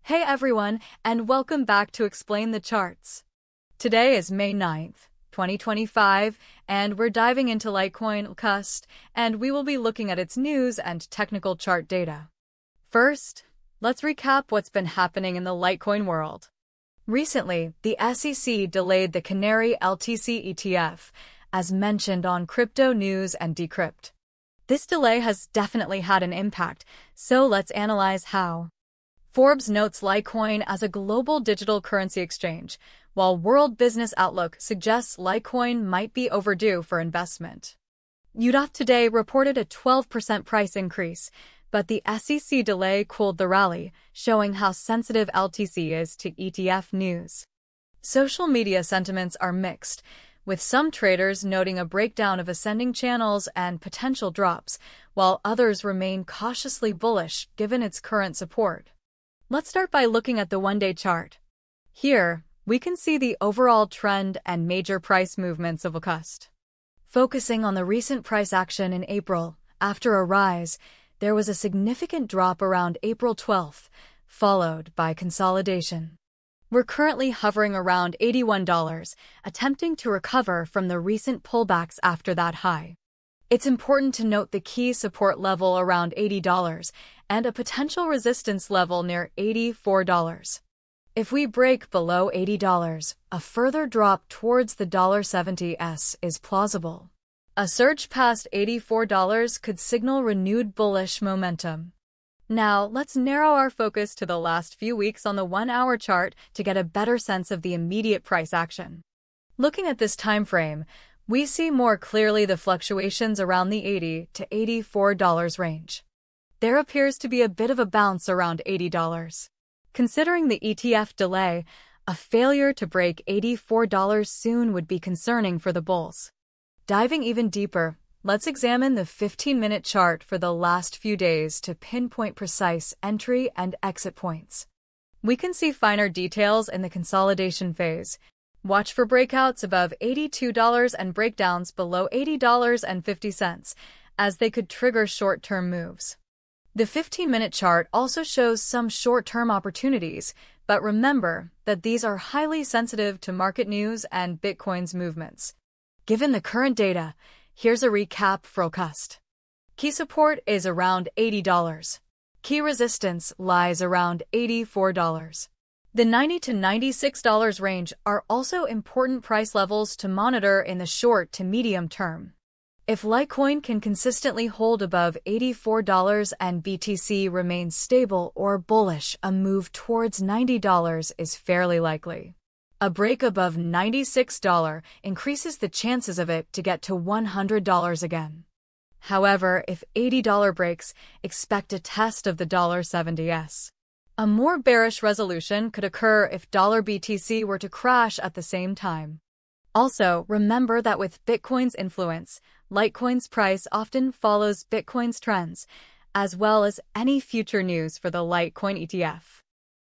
Hey everyone, and welcome back to Explain the Charts. Today is May 9th, 2025, and we're diving into Litecoin LTCUSD, and we will be looking at its news and technical chart data. First, let's recap what's been happening in the Litecoin world. Recently, the SEC delayed the Canary LTC ETF, as mentioned on Crypto News and Decrypt. This delay has definitely had an impact, so let's analyze how. Forbes notes Litecoin as a global digital currency exchange, while World Business Outlook suggests Litecoin might be overdue for investment. ETF today reported a 12% price increase, but the SEC delay cooled the rally, showing how sensitive LTC is to ETF news. Social media sentiments are mixed, with some traders noting a breakdown of ascending channels and potential drops, while others remain cautiously bullish given its current support. Let's start by looking at the one-day chart. Here, we can see the overall trend and major price movements of LTCUSD. Focusing on the recent price action in April, after a rise, there was a significant drop around April 12th, followed by consolidation. We're currently hovering around $81, attempting to recover from the recent pullbacks after that high. It's important to note the key support level around $80 and a potential resistance level near $84. If we break below $80, a further drop towards the $70s is plausible. A surge past $84 could signal renewed bullish momentum. Now, let's narrow our focus to the last few weeks on the 1-hour chart to get a better sense of the immediate price action. Looking at this time frame, we see more clearly the fluctuations around the $80 to $84 range. There appears to be a bit of a bounce around $80. Considering the ETF delay, a failure to break $84 soon would be concerning for the bulls. Diving even deeper, let's examine the 15-minute chart for the last few days to pinpoint precise entry and exit points. We can see finer details in the consolidation phase. Watch for breakouts above $82 and breakdowns below $80.50, as they could trigger short-term moves. The 15-minute chart also shows some short-term opportunities, but remember that these are highly sensitive to market news and Bitcoin's movements. Given the current data, here's a recap for LTCUSD. Key support is around $80. Key resistance lies around $84. The $90 to $96 range are also important price levels to monitor in the short to medium term. If Litecoin can consistently hold above $84 and BTC remains stable or bullish, a move towards $90 is fairly likely. A break above $96 increases the chances of it to get to $100 again. However, if $80 breaks, expect a test of the $70s. A more bearish resolution could occur if $BTC were to crash at the same time. Also, remember that with Bitcoin's influence, Litecoin's price often follows Bitcoin's trends, as well as any future news for the Litecoin ETF.